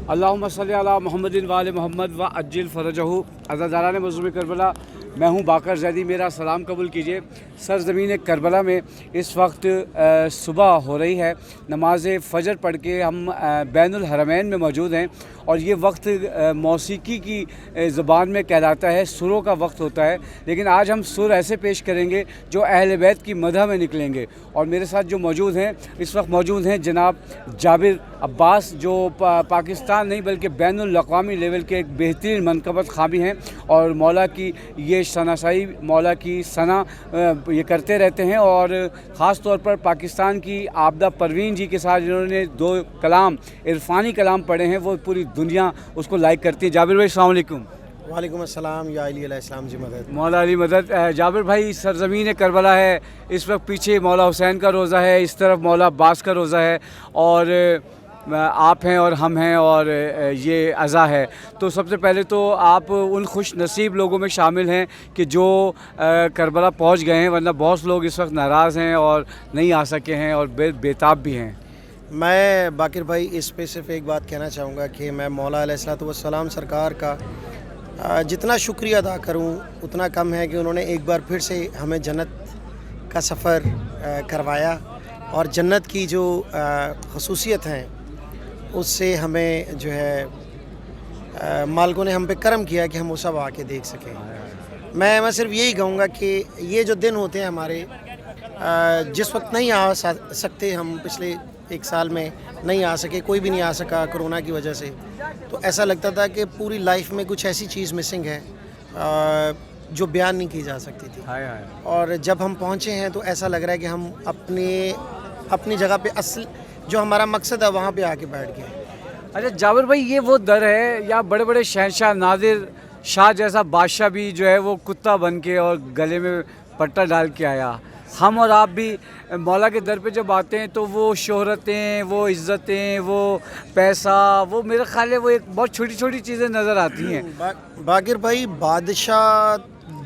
अल्लाहुम्मा सल्ली अला मुहम्मदिन व आले मोहम्मद व अज्जिल फ़रजहू। अज़ादारान मज़लूम करबला, मैं हूँ बाकर ज़ैदी, मेरा सलाम कबूल कीजिए। सरज़मीन करबला में इस वक्त सुबह हो रही है। नमाज फ़जर पढ़ के हम बैनुल हरमैन में मौजूद हैं और ये वक्त मौसीकी की ज़बान में कहलाता है, सुरों का वक्त होता है। लेकिन आज हम सुर ऐसे पेश करेंगे जो अहले बैत की मदह में निकलेंगे। और मेरे साथ जो मौजूद हैं इस वक्त मौजूद हैं जनाब जाबिर अब्बास, जो पाकिस्तान नहीं बल्कि बैनुल अक़वामी लेवल के एक बेहतरीन मनक़बत ख़ामी हैं और मौला की ये शनासाई, मौला की सना ये करते रहते हैं। और ख़ास तौर पर पाकिस्तान की आबदा परवीन जी के साथ जिन्होंने 2 कलाम इरफानी कलाम पढ़े हैं, वो पूरी दुनिया उसको लाइक करती है। जाबिर भाई अस्सलाम वालेकुम। वालेकुम अस्सलाम, या अली अलैहिस्सलाम जी मदद। मौला अली मदद। जाबिर भाई, सरज़मीन करबला है, इस वक्त पीछे मौला हुसैन का रोज़ा है, इस तरफ मौला अब्बास का रोज़ा है और आप हैं और हम हैं और ये अज़ा है। तो सबसे पहले तो आप उन खुश नसीब लोगों में शामिल हैं कि जो करबला पहुंच गए हैं, वरना बहुत लोग इस वक्त नाराज़ हैं और नहीं आ सके हैं और बेताब भी हैं। मैं बाकिर भाई इस पे सिर्फ एक बात कहना चाहूँगा कि मैं मौला अलैहिस्सलाम सरकार का जितना शुक्रिया अदा करूँ उतना कम है कि उन्होंने एक बार फिर से हमें जन्नत का सफ़र करवाया और जन्नत की जो खसूसियत हैं उससे हमें जो है मालिकों ने हम पे करम किया कि हम वो सब आके देख सकें। मैं सिर्फ यही कहूँगा कि ये जो दिन होते हैं हमारे, जिस वक्त नहीं आ सकते हम, पिछले 1 साल में नहीं आ सके, कोई भी नहीं आ सका कोरोना की वजह से, तो ऐसा लगता था कि पूरी लाइफ में कुछ ऐसी चीज़ मिसिंग है जो बयान नहीं की जा सकती थी। और जब हम पहुँचे हैं तो ऐसा लग रहा है कि हम अपनी जगह पे असल जो हमारा मकसद है वहाँ पे आके बैठ गए। अच्छा जाबिर भाई, ये वो दर है या बड़े बड़े शहंशाह नादिर शाह जैसा बादशाह भी जो है वो कुत्ता बन के और गले में पट्टा डाल के आया? हम और आप भी मौला के दर पे जब आते हैं तो वो शोहरतें, वो इज़्ज़तें, वो पैसा, वो मेरा ख्याल है वो एक बहुत छोटी छोटी चीज़ें नज़र आती हैं। बाकिर भाई, बादशाह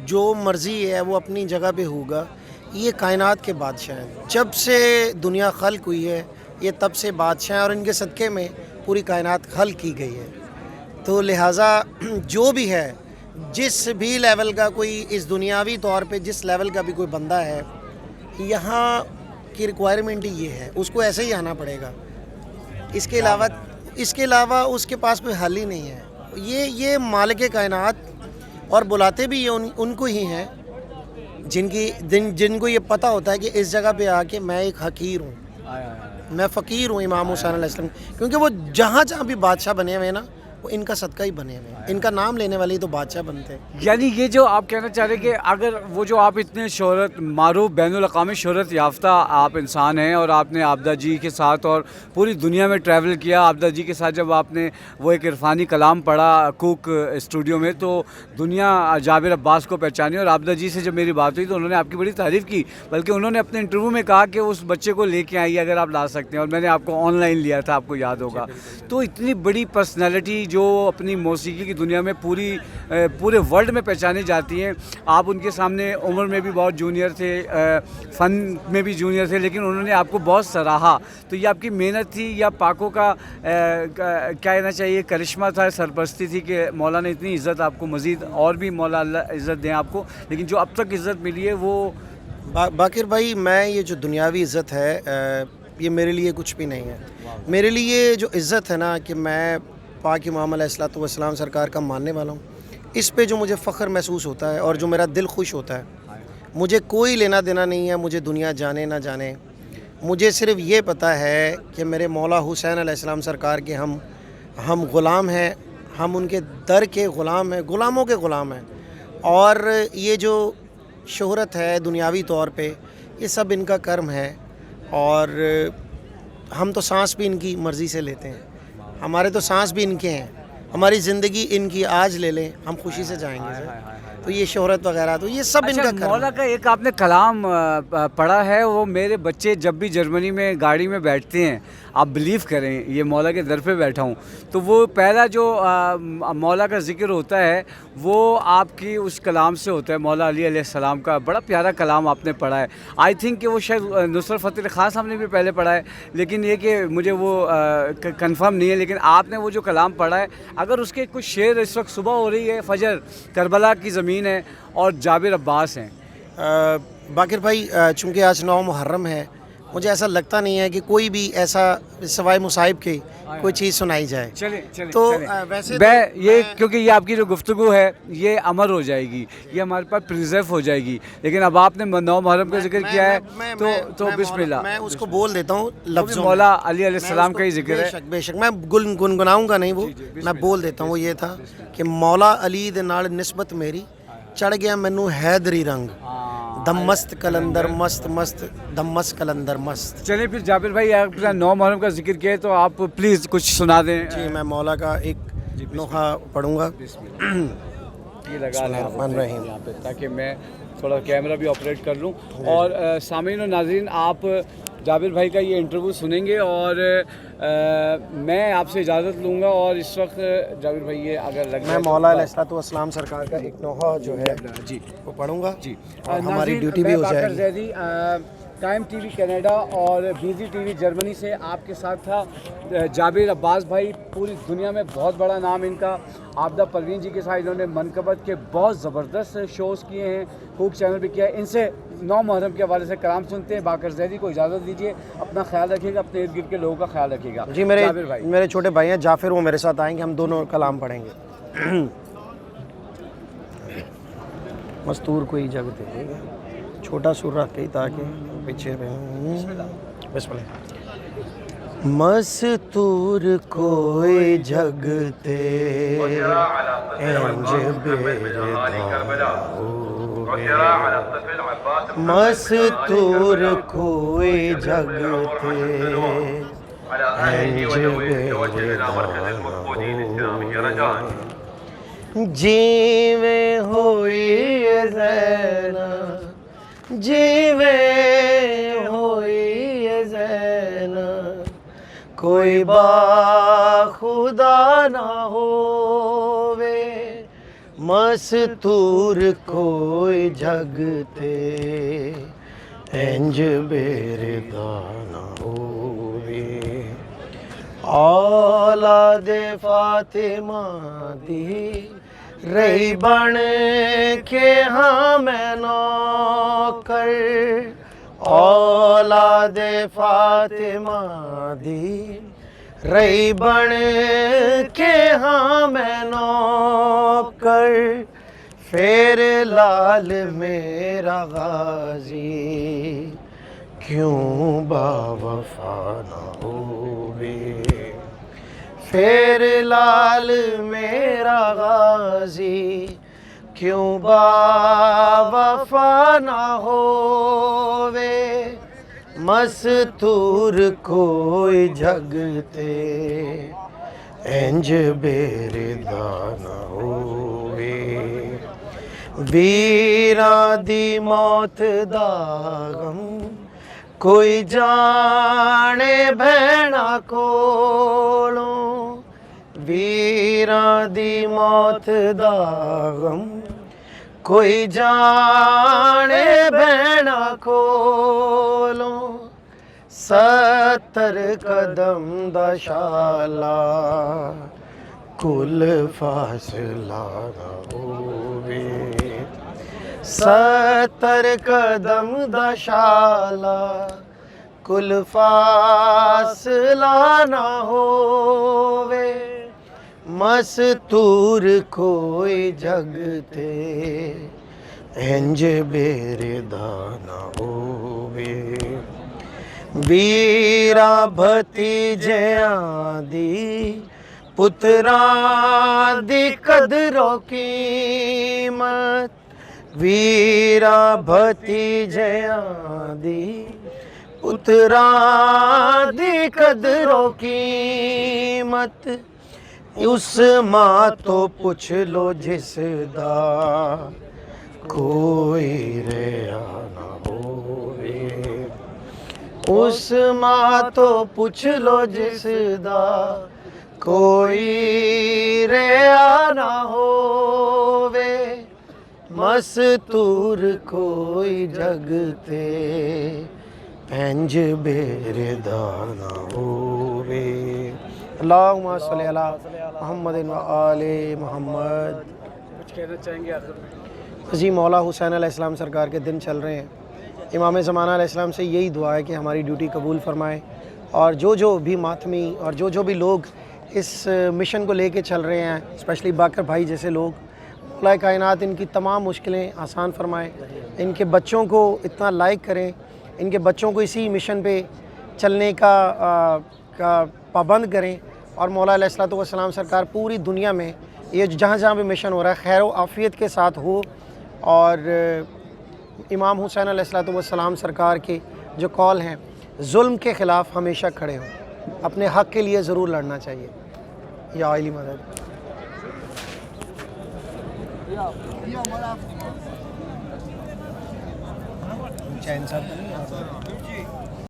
जो मर्ज़ी है वो अपनी जगह पे होगा। ये कायनात के बादशाह हैं, जब से दुनिया खल्क हुई है ये तब से बादशाह हैं और इनके सदक़े में पूरी कायनात खल्क की गई है। तो लिहाजा जो भी है, जिस भी लेवल का कोई इस दुनियावी तौर पे जिस लेवल का भी कोई बंदा है, यहाँ की रिक्वायरमेंट ही ये है, उसको ऐसे ही आना पड़ेगा। इसके अलावा उसके पास कोई हल ही नहीं है। ये मालिक कायनात, और बुलाते भी ये उनको ही हैं जिनको ये पता होता है कि इस जगह पे आके मैं एक हकीर हूँ, मैं फ़कीर हूँ इमाम हुसैन अलैहिस्सलाम, क्योंकि वो जहाँ भी बादशाह बने हुए हैं ना, वो इनका सदका ही बने हुए हैं। इनका नाम लेने वाले ही तो बादशाह बनते हैं। यानी ये जो आप कहना चाह रहे हैं कि अगर वो जो आप इतने शोहरत मारूफ बैनुल अक़वामी शोहरत याफ्ता आप इंसान हैं और आपने आबदा जी के साथ और पूरी दुनिया में ट्रैवल किया, आबदा जी के साथ जब आपने वो एक इरफानी कलाम पढ़ा कुक स्टूडियो में, तो दुनिया जाबिर अब्बास को पहचानी। और आबदा जी से जब मेरी बात हुई तो उन्होंने आपकी बड़ी तारीफ़ की, बल्कि उन्होंने अपने इंटरव्यू में कहा कि उस बच्चे को लेके आइए अगर आप ला सकते हैं, और मैंने आपको ऑनलाइन लिया था, आपको याद होगा। तो इतनी बड़ी पर्सनैलिटी जो अपनी मौसीकी की दुनिया में पूरे वर्ल्ड में पहचानी जाती हैं, आप उनके सामने उम्र में भी बहुत जूनियर थे, फ़न में भी जूनियर थे, लेकिन उन्होंने आपको बहुत सराहा। तो ये आपकी मेहनत थी या पाकों का क्या कहना चाहिए करिश्मा था, सरपरस्ती थी कि मौला ने इतनी इज़्ज़त आपको, मज़ीद और भी मौला अल्लाह इज़्ज़त दें आपको, लेकिन जो अब तक इज़्ज़त मिली है वो? बाकिर भाई, मैं ये जो दुनियावी इज़्ज़त है ये मेरे लिए कुछ भी नहीं है। मेरे लिए जो इज़्ज़त है ना, कि मैं पाक इमाम अलैहिस्सलाम सरकार का मानने वाला हूँ, इस पे जो मुझे फ़ख्र महसूस होता है और जो मेरा दिल खुश होता है, मुझे कोई लेना देना नहीं है, मुझे दुनिया जाने ना जाने। मुझे सिर्फ़ ये पता है कि मेरे मौला हुसैन अलैहिस्सलाम सरकार के हम ग़ुलाम हैं, हम उनके दर के ग़ुलाम हैं, ग़ुलामों के ग़ुलाम हैं। और ये जो शोहरत है दुनियावी तौर पे, ये सब इनका कर्म है और हम तो सांस भी इनकी मर्ज़ी से लेते हैं, हमारे तो सांस भी इनके हैं, हमारी ज़िंदगी इनकी आज ले लें हम खुशी से जाएंगे सर। تو یہ شہرت وغیرہ تو یہ سب ان اچھا کا کرم مولا ہے۔ کا ایک آپ نے کلام پڑھا ہے، وہ میرے بچے جب بھی جرمنی میں گاڑی میں بیٹھتے ہیں، آپ بلیو کریں یہ مولا کے در پہ بیٹھا ہوں، تو وہ پہلا جو مولا کا ذکر ہوتا ہے وہ آپ کی اس کلام سے ہوتا ہے، مولا علی علیہ السلام کا بڑا پیارا کلام آپ نے پڑھا ہے۔ آئی تھنک کہ وہ شاید نصرت فتح علی خان صاحب نے بھی پہلے پڑھا ہے، لیکن یہ کہ مجھے وہ کنفرم نہیں ہے، لیکن آپ نے وہ جو کلام پڑھا ہے، اگر اس کے کچھ شعر، اس وقت صبح ہو رہی ہے، فجر، کربلا کی زمین ہے اور جابر عباس ہیں۔ باقر بھائی چونکہ آج 9 محرم ہے، مجھے ایسا لگتا نہیں ہے کہ کوئی بھی ایسا سوائے مصائب کے کوئی چیز سنائی جائے۔ چلیں تو ویسے یہ کیونکہ یہ آپ کی جو گفتگو ہے یہ امر ہو جائے گی، یہ ہمارے پاس پریزرو ہو جائے گی، لیکن اب آپ نے 9 محرم کا ذکر کیا ہے تو بسم اللہ، میں اس کو بول دیتا ہوں لفظوں مولا علی علیہ السلام کا ہی ذکر ہے۔ بے شک میں گنگناؤں گا نہیں، وہ میں بول دیتا ہوں۔ وہ یہ تھا کہ مولا علی دے نال نسبت میری چڑھ گیا مینوں حیدری رنگ، دم مست کلندر مست مست دم مست کلندر مست۔ چلیں پھر جابر بھائی، آپ 9 محرم کا ذکر کیا ہے تو آپ پلیز کچھ سنا دیں۔ جی میں مولا کا ایک نوحہ پڑھوں گا۔ یہ لگا لیں یہاں پہ تاکہ میں تھوڑا کیمرہ بھی آپریٹ کر لوں، اور سامعین و ناظرین آپ جابر بھائی کا یہ انٹرویو سنیں گے، اور میں آپ سے اجازت لوں گا، اور اس وقت جابر بھائی یہ اگر لگ میں مولا علیہ الصلوۃ والسلام سرکار کا ایک نوحہ جو ہے جی وہ پڑھوں گا، جی، اور ہماری ڈیوٹی بھی ہو جائے گی۔ ٹائم ٹی وی کینیڈا اور بیزی ٹی وی جرمنی سے آپ کے ساتھ تھا جابر عباس بھائی، پوری دنیا میں بہت بڑا نام ان کا۔ عابدہ پروین جی کے ساتھ انہوں نے منقبت کے بہت زبردست شوز کیے ہیں، کوک چینل پہ کیا ہے۔ ان سے 9 محرم کے حوالے سے کلام سنتے ہیں۔ باقر زیدی کو اجازت دیجیے، اپنا خیال رکھیے گا، اپنے ارد گرد کے لوگوں کا خیال رکھیے گا۔ جی میرے چھوٹے بھائی ہیں جعفر، وہ میرے ساتھ آئیں گے، ہم دونوں کلام پڑھیں گے۔ مستور کو اجازت دے گا، چھوٹا سر رکھ کے تاکہ پیچھے بسم اللہ۔ مستور کوئی جگتے انج مستور کوئی جگتے جیویں ہوئی زینب، جیویں ہوئی زینب، کوئی با خدا نہ ہووے، مستور کوئی جگتے انج بیردا نہ ہووے، اولاد فاطمہ دی رہی بن کے ہاں میں نوکر، اولاد فاطمہ دی رہی بن کے ہاں میں نوکر، پھر لال میرا غازی کیوں با وفا نہ ہووے، پھر لال میرا غازی کیوں با وفا نہ ہووے، مستور کوئی جگتے انج بیردا نہ ہووے، ویراں دی موت دا غم کوئی جانے بھیڑا کولوں، ویراں دی موت دا غم کوئی جانے بھیڑا کولوں، 70 قدم دا شالا کل فاصلہ نہ ہووے، 70 قدم دا شالا کل فاصلہ نہ ہووے، مستور کوئی جگتے انج بیردا نہ ہووے، ویرا بھتیجیاں دی پتراں دی قدر و قیمت، ویرا بھتیجیاں دی پتراں دی قدر و قیمت، اس ماں تو پوچھ لو جس دا کوئی ریا نہ ہووے اس ماں تو پوچھ لو جس دا کوئی ریا نہ ہووے مستور کوئی جگ تے پنج بیردا نہ ہووے اللہم صلی علی محمد و آل محمد. کچھ کہنا چاہیں گے آخر میں؟ جی مولا حسین علیہ السلام سرکار کے دن چل رہے ہیں. امام زمانہ علیہ السلام سے یہی دعا ہے کہ ہماری ڈیوٹی قبول فرمائے اور جو بھی ماتمی اور جو بھی لوگ اس مشن کو لے کے چل رہے ہیں اسپیشلی باقر بھائی جیسے لوگ مولا کائنات ان کی تمام مشکلیں آسان فرمائے. ان کے بچوں کو اتنا لائک کریں, ان کے بچوں کو اسی مشن پہ چلنے کا پابند کریں اور مولا علیہ السلام سرکار پوری دنیا میں یہ جہاں بھی مشن ہو رہا ہے خیر و عافیت کے ساتھ ہو اور امام حسین علیہ السلام سرکار کے جو کال ہیں ظلم کے خلاف ہمیشہ کھڑے ہوں, اپنے حق کے لیے ضرور لڑنا چاہیے. یا علی مدد. چین صاحب